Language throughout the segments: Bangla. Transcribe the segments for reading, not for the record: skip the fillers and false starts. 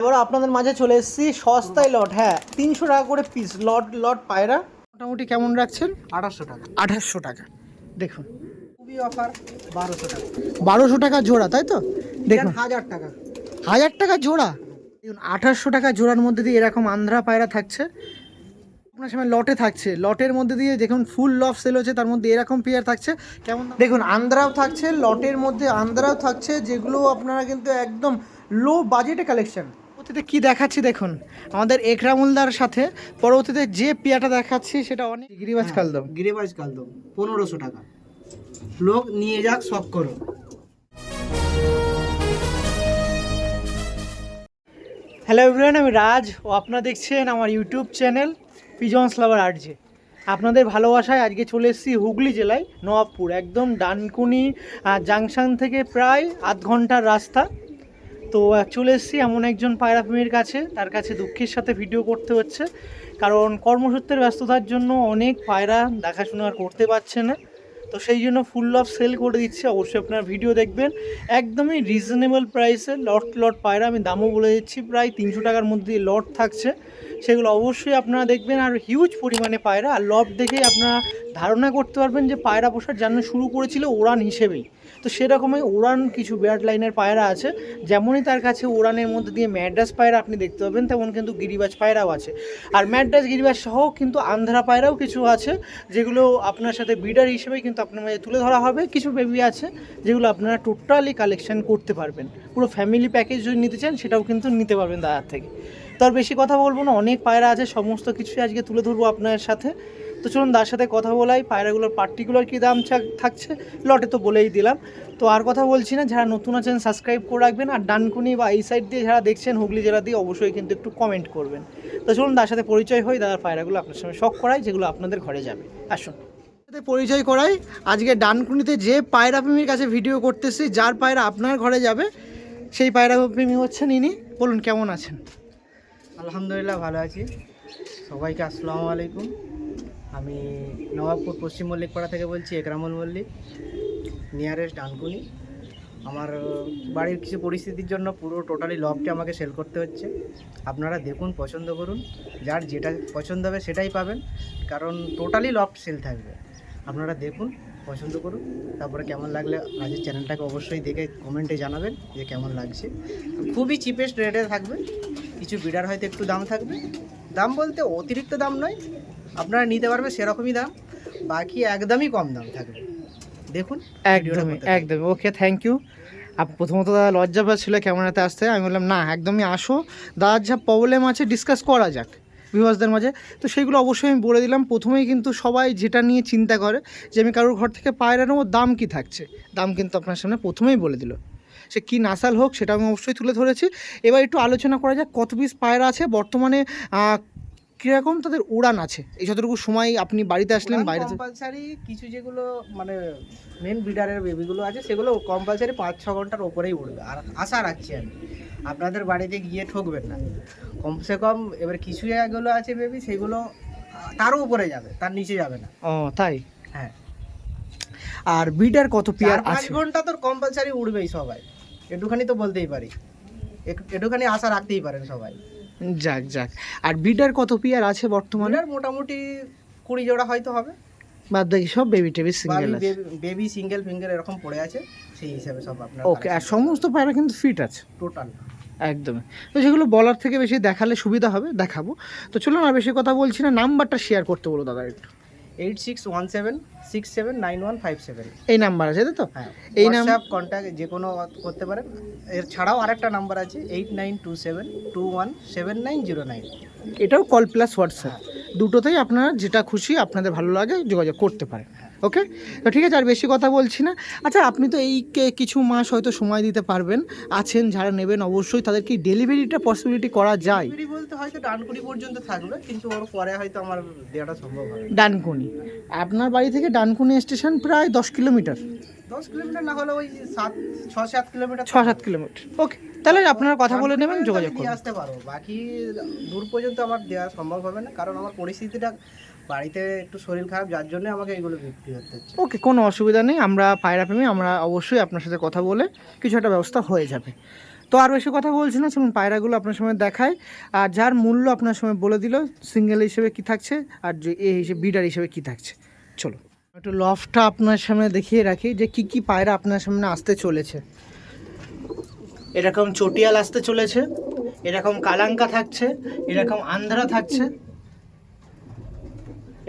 এবার আপনাদের মাঝে চলে এসেছি সস্তায় লট। হ্যাঁ, 300 টাকা করে পিস লট লট পায়রা। মোটামুটি কেমন রাখছেন? 2800 টাকা। 2800 টাকা। দেখুন খুবই অফার 1200 টাকা। 1200 টাকা জোড়া, তাই তো? দেখুন 1000 টাকা। 1000 টাকা জোড়া। দেখুন 2800 টাকা জোড়ার মধ্যে দিয়ে এরকম আন্ধ্রা পায়রা থাকছে আপনার সামনে। লটে থাকছে, লটের মধ্যে দিয়ে দেখুন ফুল লফ সেল হচ্ছে, তার মধ্যে এরকম পেয়ার থাকছে। কেমন দেখুন আন্ধ্রাও থাকছে, লটের মধ্যে আন্ধ্রাও থাকছে, যেগুলো আপনারা কিন্তু একদম লো বাজেটে কালেকশন। পরবর্তীতে কি দেখাচ্ছি দেখুন আমাদের একরামুলদার সাথে। পরবর্তীতে যে পেয়ারটা দেখাচ্ছি সেটা অনেক গিরিবাজ কালদম। গিরিবাজ কালদম 1500 টাকা। লোক নিয়ে যাক, সব করো। হ্যালো এভরিওয়ান, আমি রাজ ও আপনারা দেখছেন আমার ইউটিউব চ্যানেল পিজন্স লাভার আরজে। আপনাদের ভালোবাসায় আজকে চলে এসেছি হুগলি জেলায় নবাবপুর, একদম ডানকুনি জাংশন থেকে প্রায় আধ ঘন্টার রাস্তা। তো চলে এসেছি এমন একজন পায়রা প্রেমীর কাছে, তার কাছে দুঃখের সাথে ভিডিও করতে হচ্ছে, কারণ কর্মসূত্রের ব্যস্ততার জন্য অনেক পায়রা দেখাশোনা আর করতে পারছে না। তো সেই জন্য ফুল অফ সেল করে দিচ্ছে। অবশ্যই আপনারা ভিডিও দেখবেন। একদমই রিজনেবল প্রাইসে লট লট পায়রা, আমি দামও বলে দিচ্ছি, প্রায় 300 টাকার মধ্যে লট থাকছে। সেগুলো অবশ্যই আপনারা দেখবেন। আর হিউজ পরিমাণে পায়রা, আর লট দেখেই আপনারা ধারণা করতে পারবেন যে পায়রা পোষার জন্য শুরু করেছিল উড়ান হিসেবেই। তো সেরকমই উড়ান কিছু বিরাট লাইনের পায়রা আছে। যেমনই তার কাছে উড়ানের মধ্যে দিয়ে ম্যাড্রাস পায়রা আপনি দেখতে পাবেন, তেমন কিন্তু গিরিবাজ পায়রাও আছে। আর ম্যাড্রাস গিরিবাজ সহ কিন্তু আন্ধ্রা পায়রাও কিছু আছে, যেগুলো আপনার সাথে ব্রিডার হিসেবে কিন্তু আপনার মাঝে তুলে ধরা হবে। কিছু বেবি আছে যেগুলো আপনারা টোটালি কালেকশন করতে পারবেন। পুরো ফ্যামিলি প্যাকেজ যদি নিতে চান সেটাও কিন্তু নিতে পারবেন দাদার থেকে। তো আর বেশি কথা বলবো না, অনেক পায়রা আছে, সমস্ত কিছুই আজকে তুলে ধরবো আপনার সাথে। তো চলুন তার সাথে কথা বলাই, পায়রাগুলোর পার্টিকুলার কী দাম থাকছে লটে তো বলেই দিলাম। তো আর কথা বলছি না, যারা নতুন আছেন সাবস্ক্রাইব করে রাখবেন, আর ডানকুনি বা এই সাইড দিয়ে যারা দেখছেন হুগলি জেলা দিয়ে অবশ্যই কিন্তু একটু কমেন্ট করবেন। তো চলুন তার সাথে পরিচয় হই, দাদার পায়রাগুলো আপনার সঙ্গে শখ করাই, যেগুলো আপনাদের ঘরে যাবে। আসুন সাথে পরিচয় করাই। আজকে ডানকুনিতে যে পায়রা প্রেমীর কাছে ভিডিও করতেছি, যার পায়রা আপনার ঘরে যাবে, সেই পায়রা প্রেমী হচ্ছেন ইনি। বলুন কেমন আছেন? আলহামদুলিল্লাহ ভালো আছি। সবাইকে আসসালামু আলাইকুম। আমি নবাবপুর পশ্চিম মল্লিকপাড়া থেকে বলছি, একরামুল মল্লিক, নিয়ারেস্ট ডানকুনি। আমার বাড়ির কিছু পরিস্থিতির জন্য পুরো টোটালি লবটি আমাকে সেল করতে হচ্ছে। আপনারা দেখুন, পছন্দ করুন, যার যেটা পছন্দ হবে সেটাই পাবেন, কারণ টোটালি লফট সেল থাকবে। আপনারা দেখুন, পছন্দ করুন, তারপরে কেমন লাগলে রাজের চ্যানেলটাকে অবশ্যই দেখে কমেন্টে জানাবেন যে কেমন লাগছে। খুবই চিপেস্ট রেটে থাকবে। কিছু বিডার হয়তো একটু দাম থাকবে, দাম বলতে অতিরিক্ত দাম নয়, আপনারা নিতে পারবে সেরকমই দাম, বাকি একদমই কম দাম থাকবে। দেখুন একদমই একদমই ওকে, থ্যাংক ইউ। প্রথমত দাদা লজ্জা পাচ্ছিল ক্যামেরাতে আসতে, আমি বললাম না একদমই আসো, দাদার যা প্রবলেম আছে ডিসকাস করা যাক ভিউয়ার্সদের মাঝে। তো সেইগুলো অবশ্যই আমি বলে দিলাম। প্রথমেই কিন্তু সবাই যেটা নিয়ে চিন্তা করে যে আমি কারোর ঘর থেকে পায়রা নেবো, দাম কি থাকছে, দাম কিন্তু আপনার সামনে প্রথমেই বলে দিল। সে কী নাসাল হোক সেটা আমি অবশ্যই তুলে ধরেছি। এবার একটু আলোচনা করা যাক কত পিস পায়রা আছে বর্তমানে, কীরকম তাদের উড়ান আছে, এই যতটুকু সময় আপনি বাড়িতে আসলেন। বাইরে কম্পালসারি কিছু যেগুলো মানে মেন ব্রিডারের বেবিগুলো আছে, সেগুলো কম্পালসারি 5-6 ঘন্টার ওপরেই উড়বে। আর আশা রাখছি আমি আপনাদের বাড়িতে গিয়ে ঠকবেন না, কমসে কম। এবার কিছু জায়গাগুলো আছে বেবি, সেগুলো তারও উপরে যাবে, তার নিচে যাবে না। ও তাই? হ্যাঁ। আর ব্রিডার কত পেয়ার আছে? 5 ঘন্টা তো কম্পালসারি উড়বেই সবাই, একটুখানি তো বলতেই পারি, একটুখানি আশা রাখতেই পারেন সবাই। যাক যাক। আর ব্রিডার কত পেয়ার আছে বর্তমানে? মোটামুটি 20 জোড়া হয়তো হবে। বাদ বাকি সব বেবি টেবি সিঙ্গেল আছে? বেবি সিঙ্গেল ফিঙ্গেল এরকম পড়ে আছে, সেই হিসাবে সব আপনার। ওকে, আর সমস্ত পায়রা কিন্তু ফিট আছে টোটাল? একদমই। তো সেগুলো বলার থেকে বেশি দেখালে সুবিধা হবে, দেখাবো। তো চলুন আর বেশি কথা বলছি না, নাম্বারটা শেয়ার করতে বলো দাদা একটু। 8617679157। এই নাম্বার আছে তাই তো? হ্যাঁ, এই হোয়াটসঅ্যাপ কন্ট্যাক্ট যে কোনো করতে পারেন। এর ছাড়াও আরেকটা নাম্বার আছে 8927217909। এটাও কল প্লাস হোয়াটসঅ্যাপ, দুটোতেই আপনারা যেটা খুশি আপনাদের ভালো লাগে যোগাযোগ করতে পারেন। ওকে, তো ঠিক আছে, আর বেশি কথা বলছি না। আচ্ছা, আপনি তো এই কিছু মাস হয়তো সময় দিতে পারবেন, আছেন যারা নেবেন অবশ্যই, তাদের কি ডেলিভারিটা পসিবিলিটি করা যায়? ডেলিভারি বলতে হয়তো ডানকুনি পর্যন্ত থাকবে, কিন্তু ওর পরে হয়তো আমার দেওয়াটা সম্ভব হবে। ডানকুনি আপনার বাড়ি থেকে ডানকুনি স্টেশন প্রায় 10 কিলোমিটার? 10 কিলোমিটার না হলে ওই 6-7 কিলোমিটার। 6-7 কিলোমিটার। ওকে, তাহলে আপনারা কথা বলে নেবেন, যোগাযোগ দিয়ে করুন। আসতে পারবো, বাকি দূর পর্যন্ত আমার দেওয়া সম্ভব হবে না, কারণ আমার পরিস্থিতিটা বাড়িতে একটু শরীর খারাপ, যার জন্য আমাকে এইগুলো বিক্রি করতে হচ্ছে। ওকে, কোনো অসুবিধা নেই, আমরা পায়রা প্রেমী, আমরা অবশ্যই আপনার সাথে কথা বলে কিছু একটা ব্যবস্থা হয়ে যাবে। তো আর বেশি কথা বলছি না, চলুন পায়রাগুলো আপনার সময় দেখায়, আর যার মূল্য আপনার সময় বলে দিল, সিঙ্গেল হিসেবে কি থাকছে আর যে এ হিসেবে বিডার হিসেবে কি থাকছে। চলো একটু লফটা আপনার সামনে দেখিয়ে রাখি যে কি কি পায়রা আপনার সামনে আসতে চলেছে। এরকম চটিয়াল আসতে চলেছে, এরকম কালাঙ্কা থাকছে, এরকম আন্ধ্রা থাকছে,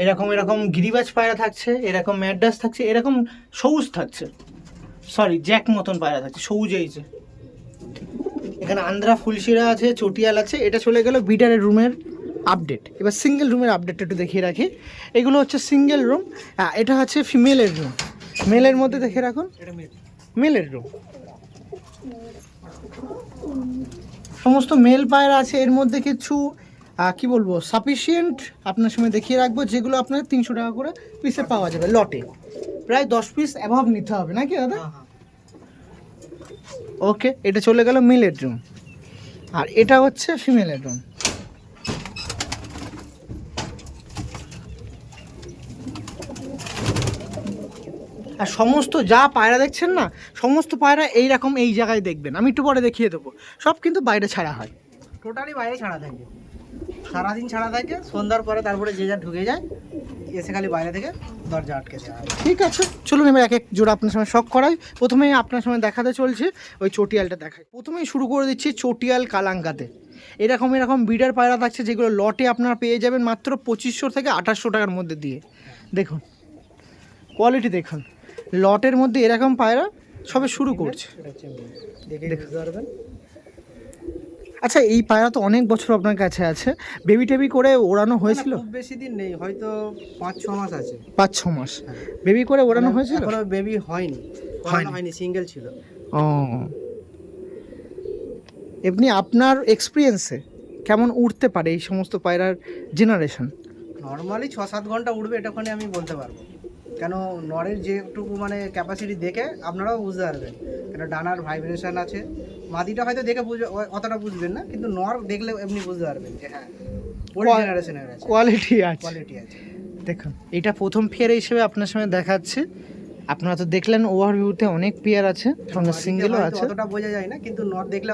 এরকম এরকম গিরিবাজ পায়রা থাকছে, এরকম ম্যাড্রাস থাকছে, এরকম সবুজ থাকছে, সরি জ্যাক মতন পায়রা থাকছে, সবুজ এই যে। এখানে আন্ধ্রা ফুলশিরা আছে, চটিয়াল আছে। এটা চলে গেল বিডারের রুমের আপডেট। এবার সিঙ্গেল রুমের আপডেটটা একটু দেখিয়ে রাখি। এগুলো হচ্ছে সিঙ্গেল রুম, এটা হচ্ছে ফিমেলের রুম। মেলের মধ্যে দেখে রাখুন, এটা মেলের রুম। সমস্ত মেল পায়রা আছে এর মধ্যে। কিছু কি বলবো সাফিসিয়েন্ট আপনার সময় দেখিয়ে রাখবো, যেগুলো আপনার 300 টাকা করে পিসে পাওয়া যাবে লটে। প্রায় 10 পিস অ্যাভাব নিতে হবে নাকি দাদা? ওকে, এটা চলে গেল মেলের রুম, আর এটা হচ্ছে ফিমেলের রুম। আর সমস্ত যা পায়রা দেখছেন না, সমস্ত পায়রা এইরকম এই জায়গায় দেখবেন, আমি একটু পরে দেখিয়ে দেবো। সব কিন্তু বাইরে ছাড়া হয়, টোটালি বাইরে ছাড়া থাকে, সারাদিন ছাড়া থাকে। সন্ধ্যার পরে তারপরে যে যা ঢুকে যায়, এসে খালি বাইরে থেকে দরজা আটকে দেওয়া হয়। ঠিক আছে, চলুন এবার এক এক জোড়া আপনার সময় শখ করাই। প্রথমেই আপনার সময় দেখাতে চলছে ওই চটিয়ালটা দেখায়। প্রথমেই শুরু করে দিচ্ছি চটিয়াল কালাঙ্কাতে। এরকম এরকম বিডার পায়রা থাকছে, যেগুলো লটে আপনারা পেয়ে যাবেন মাত্র 2500 থেকে 2800 টাকার মধ্যে দিয়ে। দেখুন কোয়ালিটি দেখুন, লটের মধ্যে এরকম পায়রা সবে শুরু করছে। দেখে বুঝতে পারবেন। আচ্ছা, এই পায়রা তো অনেক বছর আপনার কাছে আছে, বেবি টেবি করে ওড়ানো হয়েছিল? খুব বেশি দিন নেই, হয়তো 5-6 মাস আছে। 5-6 মাস বেবি করে ওড়ানো হয়েছিল? এখনো বেবি হয়নি, সিঙ্গেল ছিল। ও, এমনি আপনার এক্সপিরিয়েন্সে কেমন উঠতে পারে এই সমস্ত পায়রার জেনারেশন? নর্মালি 6-7 ঘন্টা উঠবে, এটাখানে আমি বলতে পারবো। কেন নরের যেটুকু মানে ক্যাপাসিটি দেখে আপনারাও বুঝতে পারবেন, কেন ডানার ভাইব্রেশন আছে। মাদিটা হয়তো দেখে অতটা বুঝবেন না, কিন্তু নর দেখলে এমনি বুঝতে পারবেন যে হ্যাঁ ওল্ড জেনারেশনের আছে, কোয়ালিটি আছে। কোয়ালিটি আছে। দেখুন এটা প্রথম পেয়ার হিসেবে আপনার সামনে দেখাচ্ছে। আপনারা তো দেখলেন ওভারভিউতে অনেক পেয়ার আছে, সঙ্গে সিঙ্গেলও আছে। অতটা বোঝা যায় না, কিন্তু নর দেখলে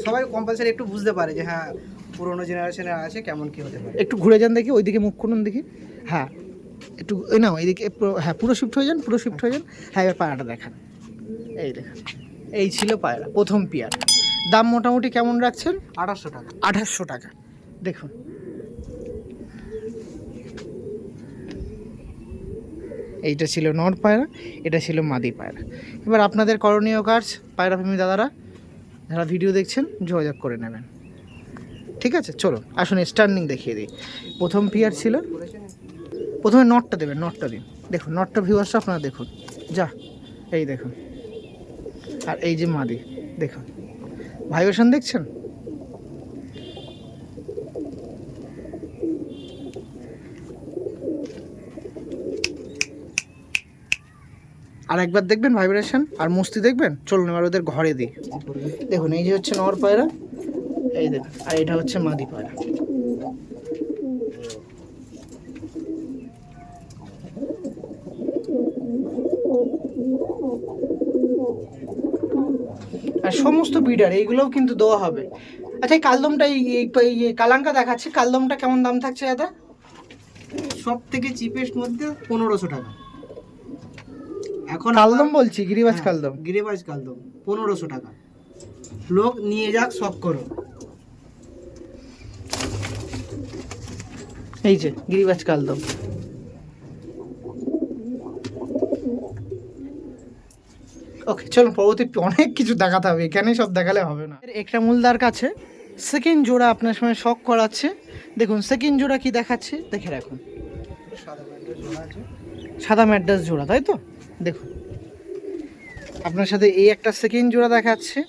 সবাই কম্পালসারি একটু বুঝতে পারে যে হ্যাঁ পুরোনো জেনারেশনের আছে, কেমন কি হতে পারে। একটু ঘুরে যান দেখি, ওইদিকে মুখ করুন দেখি। হ্যাঁ একটু ওই না ওইদিকে, হ্যাঁ পুরো শিফট হয়ে যান, পুরো শিফট হয়ে যান। হ্যাঁ এবার পায়রাটা দেখান, এই দেখেন, এই ছিল পায়রা প্রথম পেয়ার। দাম মোটামুটি কেমন রাখছেন? 2800 টাকা। 2800 টাকা। দেখুন এইটা ছিল নর পায়রা, এটা ছিল মাদি পায়রা। এবার আপনাদের করণীয় কাজ, পায়রা প্রেমী দাদারা যারা ভিডিও দেখছেন যোগাযোগ করে নেবেন। ঠিক আছে, চলো আসুন স্টার্নিং দেখিয়ে দিই। প্রথম পেয়ার ছিল, প্রথমে নটটা দেবেন, নটটা দিন। দেখুন নটটা ভিউয়ার্সটা আপনারা দেখুন, যা এই দেখুন, আর এই যে মাদি দেখুন, ভাইব্রেশন দেখছেন? আর একবার দেখবেন ভাইব্রেশন আর মস্তি দেখবেন। চলুন এবার ওদের ঘরে দিই। দেখুন এই যে হচ্ছে নর পায়রা, এই দেখুন, আর এটা হচ্ছে মাদি পায়রা। আর সমস্ত বিডার এইগুলোও কিন্তু দেওয়া হবে। আচ্ছা এই কালদমটা, এই কালাঙ্কা দেখাচ্ছে, কালদমটা কেমন দাম থাকছে দাদা? সব থেকে চিপেস্ট মধ্যে 1500 টাকা। এখন কালদম বলছি, গিরিবাজ কালদম। গিরিবাজ কালদম 1500 টাকা। লোক নিয়ে যাক, শখ করো। এই যে গিরিবাজ কালদম। ওকে চলুন পরবর্তী, অনেক কিছু দেখাতে হবে, এখানে সব দেখালে হবে না। একটা মূলদার কাছে সেকেন্ড জোড়া আপনার সময় শখ করাচ্ছে। দেখুন সেকেন্ড জোড়া কি দেখাচ্ছে দেখে রাখুন। সাদা ম্যাড্রাস জোড়া, তাই তো? দেখুন আপনার সাথে এই একটা সেকেন্ড জোড়া দেখাচ্ছে,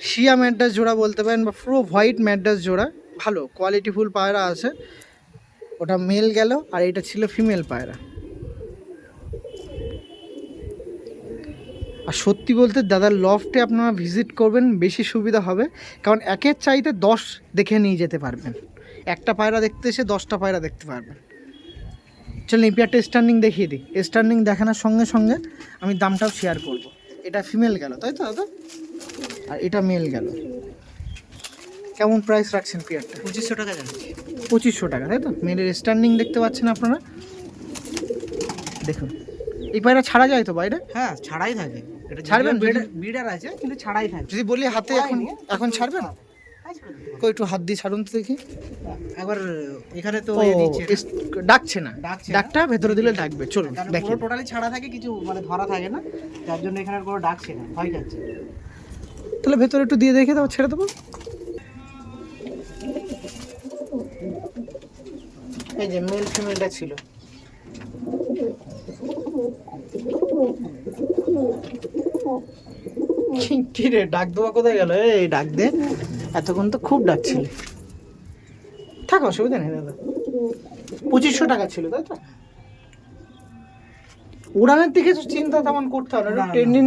শিয়া ম্যাড্রাস জোড়া বলতে পারেন, বা পুরো হোয়াইট ম্যাড্রাস জোড়া। ভালো কোয়ালিটিফুল পায়রা আছে। ওটা মেল গেল, আর এটা ছিল ফিমেল পায়রা। আর সত্যি বলতে দাদার লফটে আপনারা ভিজিট করবেন, বেশি সুবিধা হবে, কারণ একের চাইতে 10 দেখে নিয়ে যেতে পারবেন। একটা পায়রা দেখতে এসে 10টা পায়রা দেখতে পারবেন। চলুন এই পেয়ারটা স্টার্নিং দেখিয়ে দিই। স্টার্নিং দেখানোর সঙ্গে সঙ্গে আমি দামটাও শেয়ার করব। এটা ফিমেল গেল, তাই তো দাদা? আর এটা মেল গেল। কেমন প্রাইস রাখছেন পেয়ারটা? 2500 টাকা যাচ্ছে। 2500 টাকা, তাই তো? মেলের স্ট্যান্ডিং দেখতে পাচ্ছেন আপনারা, দেখুন। এই পায়রা ছাড়া যায় তো বাইরে? হ্যাঁ, ছাড়াই থাকে। এটা ছাড়বেন? বিডার আছে কিন্তু ছাড়াই থাকে। যদি বলি হাতে এখন ছাড়বেন? কই একটু হাত দিয়ে ছাড়ুন তো দেখি। একবার এখানে তো ও, এ দিচ্ছে না। ডাকছে না, ডাকছে না। ডাকটা ভেতরে দিলে ডাকবে। চলুন কারণ দেখি। পুরো টোটালি ছাড়া থাকে, কিছু মানে ধরা থাকে না, যার জন্য এখানে আর কোনো ডাকছে না, ভয় খাচ্ছে। তাহলে ভেতরে একটু দিয়ে দেখে দাও, ছেড়ে দেবো। এই যে মেল ফিমেলটা ছিল। কি রে, ডাক দেওয়া কোথায় গেল? এই ডাক দে, এতক্ষণ তো খুব ডাকছিল। থাক, অসুবিধা নেই দাদা। 2500 টাকা ছিল, তাই তো? উড়ানের দিকে তো চিন্তা তেমন করতে হবে না, ট্রেনিং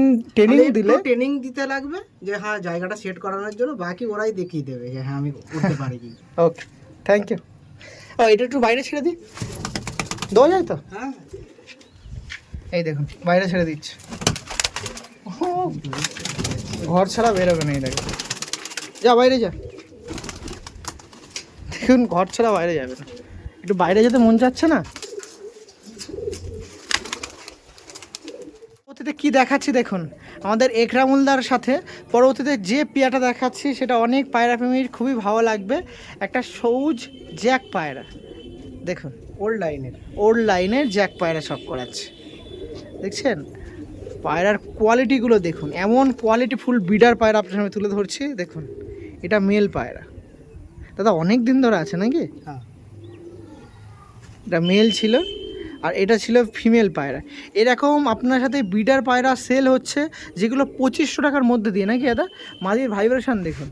দিলে। ট্রেনিং দিতে লাগবে যে হ্যাঁ জায়গাটা সেট করানোর জন্য, বাকি ওরাই দেখিয়ে দেবে যে হ্যাঁ আমি উঠতে পারি কি। ওকে, থ্যাংক ইউ। ও, এটা একটু বাইরে ছেড়ে দিই, দেওয়া যায় তো? হ্যাঁ, এই দেখুন বাইরে ছেড়ে দিচ্ছে। ঘর ছাড়া বেরোবে না, এই দেখো। যা বাইরে যা। দেখুন ঘর ছাড়া বাইরে যাবে না, একটু বাইরে যেতে মন চাচ্ছে না। পরবর্তীতে কি দেখাচ্ছি দেখুন, আমাদের একরামুলদার সাথে পরবর্তীতে যে পেয়ারটা দেখাচ্ছি সেটা অনেক পায়রা প্রেমীর খুবই ভালো লাগবে। একটা সবুজ জ্যাক পায়রা, দেখুন। ওল্ড লাইনের জ্যাক পায়রা সব করাচ্ছে, দেখছেন? পায়রার কোয়ালিটিগুলো দেখুন, এমন কোয়ালিটিফুল বিডার পায়রা আপনার সামনে তুলে ধরছি। দেখুন, এটা মেল পায়রা দাদা, অনেক দিন ধরে আছে নাকি? হ্যাঁ, এটা মেল ছিল আর এটা ছিল ফিমেল পায়রা। এরকম আপনার সাথে বিডার পায়রা সেল হচ্ছে যেগুলো 2500 টাকার মধ্যে দিয়ে, নাকি দাদা? মাদির ভাইব্রেশন দেখুন,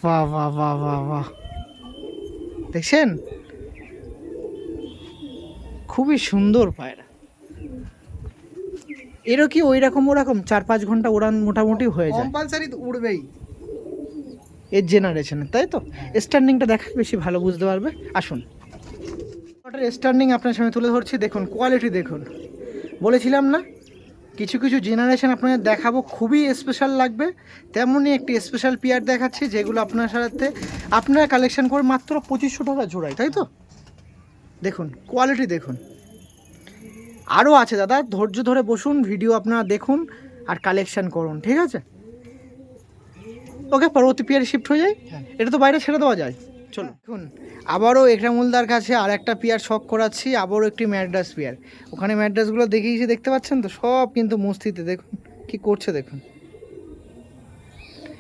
বাহ বাহ বাহ বাহ বাহ, দেখছেন? খুবই সুন্দর পায়রা। এরও কি ওই রকম ওরকম 4-5 ঘন্টা উড়ান মোটামুটি হয়ে যায়? কম্পালসারি তো উড়বেই এর জেনারেশনে, তাই তো? স্ট্যান্ডিংটা দেখা বেশি ভালো বুঝতে পারবে। আসুন, ওটার স্ট্যান্ডিং আপনার সামনে তুলে ধরছি, দেখুন কোয়ালিটি দেখুন। বলেছিলাম না, কিছু কিছু জেনারেশন আপনাদের দেখাবো, খুবই স্পেশাল লাগবে। তেমনই একটি স্পেশাল পেয়ার দেখাচ্ছি যেগুলো আপনার সাথে আপনারা কালেকশন করে মাত্র 2500 টাকা জোড়ায়, তাই তো? দেখুন কোয়ালিটি দেখুন। আরও আছে দাদা, ধৈর্য ধরে বসুন, ভিডিও আপনারা দেখুন আর কালেকশন করুন, ঠিক আছে? ওকে, পরবর্তী পেয়ারে শিফট হয়ে যায়। এটা তো বাইরে ছেড়ে দেওয়া যায়। চলো দেখুন, আবারও একরামুলদার কাছে আর একটা পেয়ার শখ করাচ্ছি, আবারও একটি ম্যাড্রাস পেয়ার। ওখানে ম্যাড্রাসগুলো দেখিয়েছি, দেখতে পাচ্ছেন তো? সব কিন্তু মস্তিতে, দেখুন কি করছে দেখুন।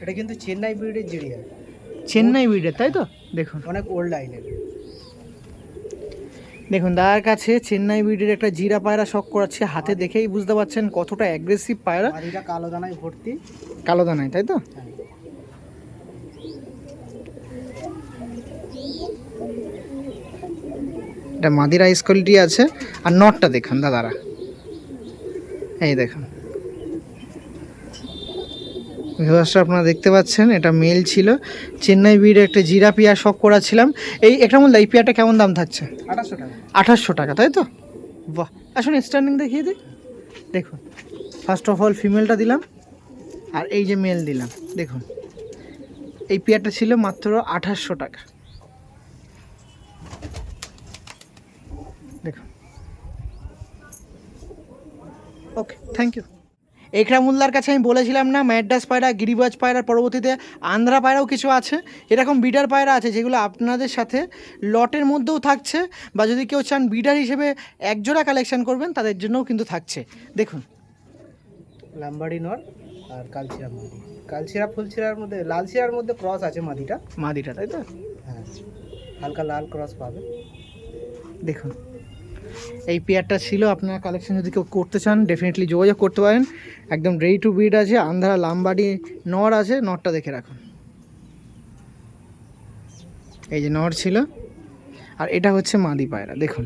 এটা কিন্তু চেন্নাই ব্রিডের জিরিয়া, চেন্নাই ব্রিডের, তাই তো? দেখুন অনেক ওল্ড লাইনের। দেখুন দাদার কাছে চেন্নাই ব্রিডের একটা জিরা পায়রা শখ করাচ্ছে, হাতে দেখেই বুঝতে পারছেন কতটা অ্যাগ্রেসিভ পায়রা। মাদিটা কালো দানায় ভর্তি। কালো দানায়, তাই তো? হ্যাঁ। এটা মাদির আইস কোয়ালিটি আছে। আর নটটা দেখুন দাদারা, এই দেখুন ভিউয়ার্সরা, আপনারা দেখতে পাচ্ছেন এটা মেল ছিল। চেন্নাই ব্রিডের একটা জিরা পেয়ার শখ করাছিলাম। এই একরামুলদা, এই পেয়ারটা কেমন দাম থাকছে? 2800 টাকা। 2800 টাকা, তাই তো? বাহ, আসুন স্ট্যান্ডিং দেখিয়ে দিই। দেখুন, ফার্স্ট অফ অল ফিমেলটা দিলাম আর এই যে মেল দিলাম। দেখুন, এই পেয়ারটা ছিল মাত্র 2800 টাকা। দেখুন, ওকে, থ্যাংক ইউ। একরামুল্লার কাছে আমি বলেছিলাম না, ম্যাড্রাস পায়রা, গিরিবাজ পায়রার পরবর্তীতে আন্ধ্রা পায়রাও কিছু আছে, এরকম বিডার পায়রা আছে যেগুলো আপনাদের সাথে লটের মধ্যেও থাকছে, বা যদি কেউ চান বিডার হিসেবে একজোড়া কালেকশন করবেন তাদের জন্যও কিন্তু থাকছে। দেখুন, লাম্বাড়ি নর আর কালচিরা মাদি। কালচিরা ফুলচিরার মধ্যে, লাল চিরার মধ্যে ক্রস আছে মাদিটা। মাদিটা, তাই তো? হ্যাঁ, হালকা লাল ক্রস পাবে। দেখুন, এই পেয়ারটা ছিল। আপনারা কালেকশন যদি কেউ করতে চান ডেফিনেটলি যোগাযোগ করতে পারেন। একদম রেডি টু ব্রিড আছে। আন্ধ্রা লাম্বাডি নর আছে, নরটা দেখে রাখুন। এই যে নর ছিল, আর এটা হচ্ছে মাদি পায়রা। দেখুন,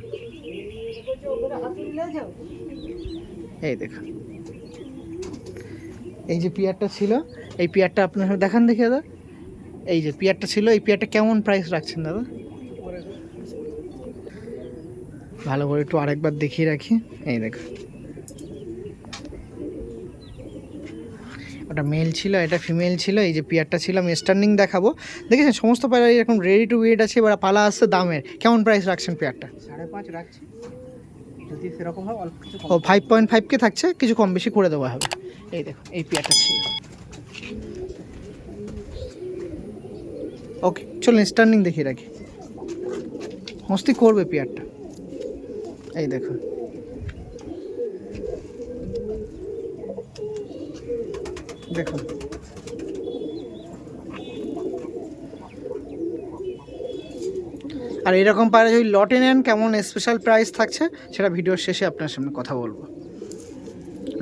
এই দেখুন, এই যে পেয়ারটা ছিল, এই পেয়ারটা আপনার দেখান দেখি দাদা। এই যে পেয়ারটা ছিল, এই পেয়ারটা কেমন প্রাইস রাখছেন দাদা? ভালো করে একটু আরেকবার দেখিয়ে রাখি। এই দেখুন, ওটা মেল ছিল, এটা ফিমেল ছিল। এই যে পেয়ারটা ছিল, আমি স্ট্যান্ডিং দেখাবো। দেখেছেন সমস্ত পায়রা এরকম রেডি টু ওয়েট আছে। এবার পালা আসছে দামের, কেমন প্রাইস রাখছেন পেয়ারটা? 5.5 রাখছি, যদি সেরকম হয় অল্প কিছু ও 5.5K থাকছে, কিছু কম বেশি করে দেওয়া হবে। এই দেখুন এই পেয়ারটা ছিল। ওকে চলুন স্ট্যান্ডিং দেখিয়ে রাখি, মস্তি করবে পেয়ারটা। এই দেখুন দেখুন আর এরকম পায়রা যদি লটে নেন কেমন স্পেশাল প্রাইস থাকছে সেটা ভিডিওর শেষে আপনার সামনে কথা বলবো।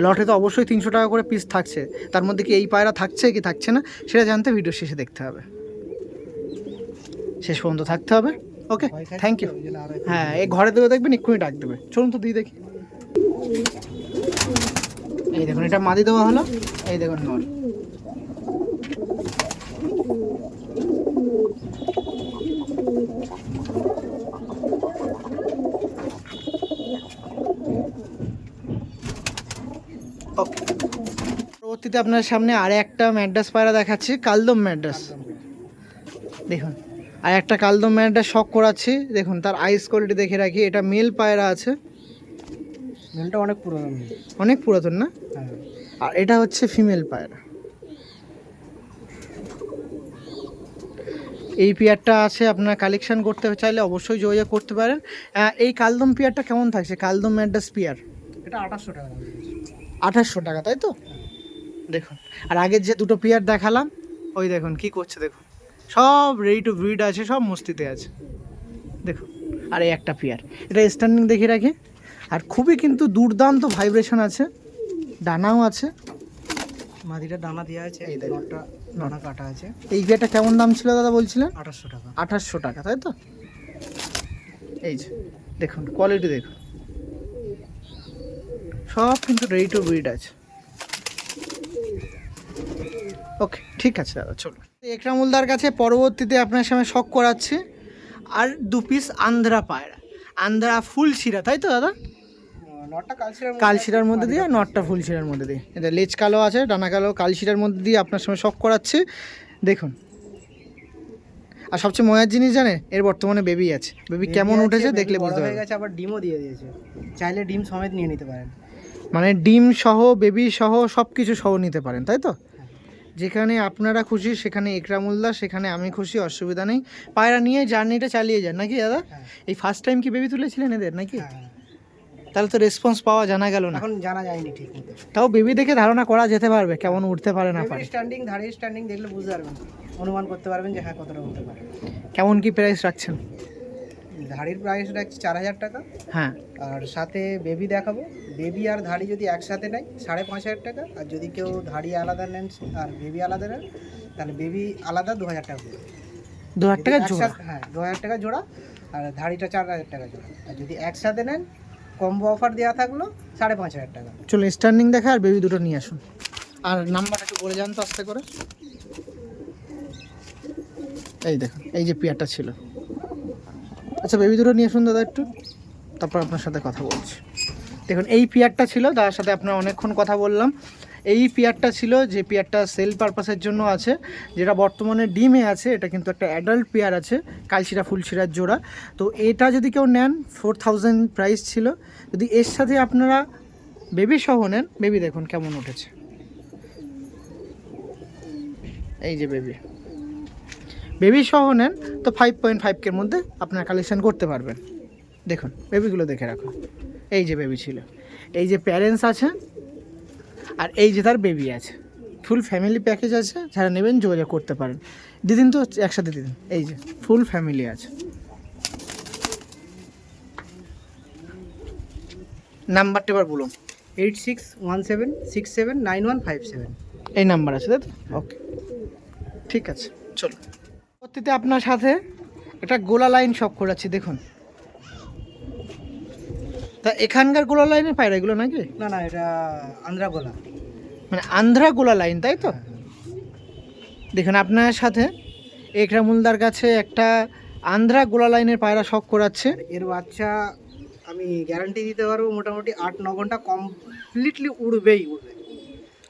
লটে তো অবশ্যই 300 টাকা করে পিস থাকছে, তার মধ্যে কি এই পায়রা থাকছে কি থাকছে না সেটা জানতে ভিডিওর শেষে দেখতে হবে, শেষ পর্যন্ত থাকতে হবে। Okay thank you. হ্যাঁ এই ঘরে দেবে দেখবেন এক্ষুনি ডাক দেবে, চলুন তো দিয়ে দেখি। এই দেখুন এটা মাদি দেওয়া হলো, এই দেখুন নর। পরবর্তীতে আপনার সামনে আর একটা ম্যাড্রাস পায়রা দেখাচ্ছি, কালদম ম্যাড্রাস। দেখুন আর একটা কালদম ম্যাড্রাস শখ করাচ্ছি, দেখুন তার আইস কোয়ালিটি দেখে রাখি। এটা মেল পায়রা আছে, মেলটা অনেক পুরাতন, অনেক পুরাতন না? হ্যাঁ। আর এটা হচ্ছে ফিমেল পায়রা। এই পেয়ারটা আছে, আপনারা কালেকশন করতে চাইলে অবশ্যই যোগাযোগ করতে পারেন। এই কালদম পেয়ারটা কেমন থাকছে? কালদম ম্যাড্রাস পেয়ার এটা 2800 টাকা। 2800 টাকা তাই তো? দেখুন আর আগের যে দুটো পেয়ার দেখালাম ওই দেখুন কি করছে, দেখুন সব রেডি টু ব্রিড আছে, সব মস্তিতে আছে দেখুন। আর এই একটা পেয়ার, এটা স্ট্যান্ডিং দেখে রাখি। আর খুবই কিন্তু দুর্দান্ত ভাইব্রেশন আছে, ডানাও আছে। মাদিটা ডানা দেওয়া আছে, এই দেখুন। নটটা ডানা কাটা আছে। এই পেয়ারটা কেমন দাম ছিল দাদা বলছিলেন? 2800 টাকা। 2800 টাকা তাই তো? এই যে দেখুন কোয়ালিটি দেখুন, সব কিন্তু রেডি টু ব্রিড আছে। ওকে ঠিক আছে দাদা চলুন। একরামুলদার কাছে পরবর্তীতে আপনার সামনে শখ করাচ্ছি আর 2 পিস আন্ধ্রা পায়রা, আন্ধ্রা ফুল শিরা তাই তো দাদা? নটটা কালশিরার মধ্যে দিয়ে, নটটা ফুল শিরার মধ্যে দিয়ে। এটা লেজ কালো আছে, ডানা কালো, কালশিরার মধ্যে দিয়ে আপনার সামনে শখ করাচ্ছি দেখুন। আর সবচেয়ে মজার জিনিস জানেন, এর বর্তমানে বেবি আছে। বেবি কেমন উঠেছে দেখলে বুঝতে হয়ে পারবেন। গেছে, আবার ডিমও দিয়ে দিয়েছে, চাইলে ডিম সমেত নিয়ে নিতে পারেন। মানে ডিম সহ বেবি সহ সব কিছু সহ নিতে পারেন তাই তো? যেখানে আপনারা খুশি সেখানে একরামুল্লাহ, সেখানে আমি খুশি, অসুবিধা নেই। পায়রা নিয়ে জার্নিটা চালিয়ে যান নাকি দাদা? হ্যাঁ। এই ফার্স্ট টাইম কি বেবি তুলেছিলেন এদের নাকি? হ্যাঁ, তাহলে তো রেসপন্স পাওয়া জানা গেল না, এখন জানা যায়নি ঠিক মতো। তাও বেবি দেখে ধারণা করা যেতে পারবে কেমন উঠতে পারে না পারে। স্ট্যান্ডিং, ধাড়ির স্ট্যান্ডিং দেখলে বুঝতে পারবেন, অনুমান করতে পারবেন যে হ্যাঁ কতটা উঠতে পারে। কেমন কি প্রাইস রাখছেন? ধাড়ির প্রাইস রাখছি 4000 টাকা। হ্যাঁ আর সাথে বেবি দেখাবো, বেবি আর ধাড়ি যদি একসাথে নেয় 5500 টাকা। আর যদি কেউ ধাড়ি আলাদা নেন আর বেবি আলাদা নেন তাহলে বেবি আলাদা 2000 টাকা। 2000 টাকা জোড়া? হ্যাঁ 2000 টাকা জোড়া, আর ধাড়িটা 4000 টাকা জোড়া। আর যদি একসাথে নেন কম্বো অফার দেওয়া থাকলো 5500 টাকা। চলো স্ট্যান্ডিং দেখা আর বেবি দুটো নিয়ে আসুন। আর নাম্বারটা একটু বলে যান তো আস্তে করে। এই দেখুন এই যে পেয়ারটা ছিল। আচ্ছা বেবি দুটো নিয়ে আসুন দাদা একটু, তারপর আপনার সাথে কথা বলছি। দেখুন এই পেয়ারটা ছিল, দাদার সাথে আপনার অনেকক্ষণ কথা বললাম। এই পেয়ারটা ছিল যে পেয়ারটা সেল পারপাসের জন্য আছে, যেটা বর্তমানে ডিমে আছে। এটা কিন্তু একটা অ্যাডাল্ট পেয়ার আছে, কালশিরা ফুলশিরার জোড়া। তো এটা যদি কেউ নেন 4000 প্রাইস ছিল। যদি এর সাথে আপনারা বেবি সহ নেন, বেবি দেখুন কেমন উঠেছে। এই যে বেবি, বেবি সহ নেন তো 5.5K মধ্যে আপনারা কালেকশন করতে পারবেন। দেখুন বেবিগুলো দেখে রাখুন। এই যে বেবি ছিল, এই যে প্যারেন্টস আছে, আর এই যে তার বেবি আছে। ফুল ফ্যামিলি প্যাকেজ আছে, যারা নেবেন যোগাযোগ করতে পারেন। দিদিন তো একসাথে দিদিন, এই যে ফুল ফ্যামিলি আছে। নাম্বারটা এবার বলুন। 8617679157 এই নাম্বার আছে তাই তো? ওকে ঠিক আছে চলো। পরবর্তীতে আপনার সাথে একটা গোলা লাইন শখ করাচ্ছি দেখুন। তা এখানকার গোলা লাইনের পায়রা এগুলো নাকি? না না, এটা আন্ধ্রা গোলা, মানে আন্ধ্রা গোলা লাইন তাই তো? দেখুন আপনার সাথে একরামুলদার কাছে একটা আন্ধ্রা গোলা লাইনের পায়রা শখ করাচ্ছে। এর বাচ্চা আমি গ্যারান্টি দিতে পারবো মোটামুটি 8-9 ঘন্টা কমপ্লিটলি উড়বেই উড়বে।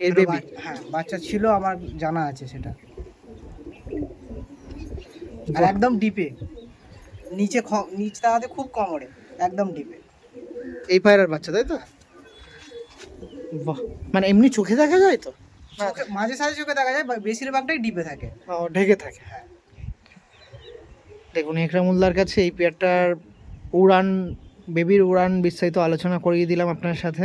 এর বেবি? হ্যাঁ, বাচ্চা ছিল, আমার জানা আছে সেটা। আর একদম ডিপে, নিচ দাঁড়াতে খুব কম ওড়ে, একদম ডিপে। এই পায়রার বাচ্চা তাই তো? বাহ, মানে এমনি চোখে দেখা যায় তো? মাঝে সাঝে চোখে দেখা যায়, বেশিরভাগটাই ডিপে থাকে। ও, ঢেকে থাকে। হ্যাঁ। দেখুন একরামুলদার কাছে এই পেয়ারটার উড়ান, বেবির উড়ান বিস্তারিত আলোচনা করিয়ে দিলাম আপনার সাথে।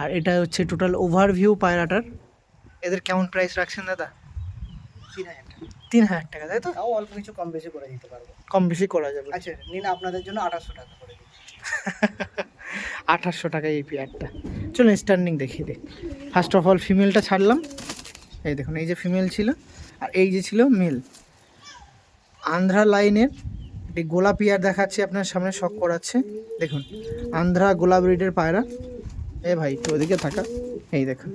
আর এটা হচ্ছে টোটাল ওভারভিউ পায়রাটার। এদের কেমন প্রাইস রাখছেন দাদা? 3,000 টাকা। 3,000 টাকা তাই তো? তাও অল্প কিছু কম বেশি করে দিতে পারবো। কম বেশি করা যাবে। আচ্ছা নিন, আপনাদের জন্য 2800 টাকা করে দিচ্ছি। 2800 টাকায় এই পেয়ারটা। চলুন স্ট্যান্ডিং দেখিয়ে দিই। ফার্স্ট অফ অল ফিমেলটা ছাড়লাম। এই দেখুন, এই যে ফিমেল ছিল আর এই যে ছিল মেল। আন্ধ্রা লাইনের একটি গোলাপ পেয়ার দেখাচ্ছি আপনার সামনে, শক করাচ্ছে। দেখুন আন্ধ্রা গোলাপ ব্রিডের পায়রা। এ ভাই একটু ওদিকে থাকা। এই দেখুন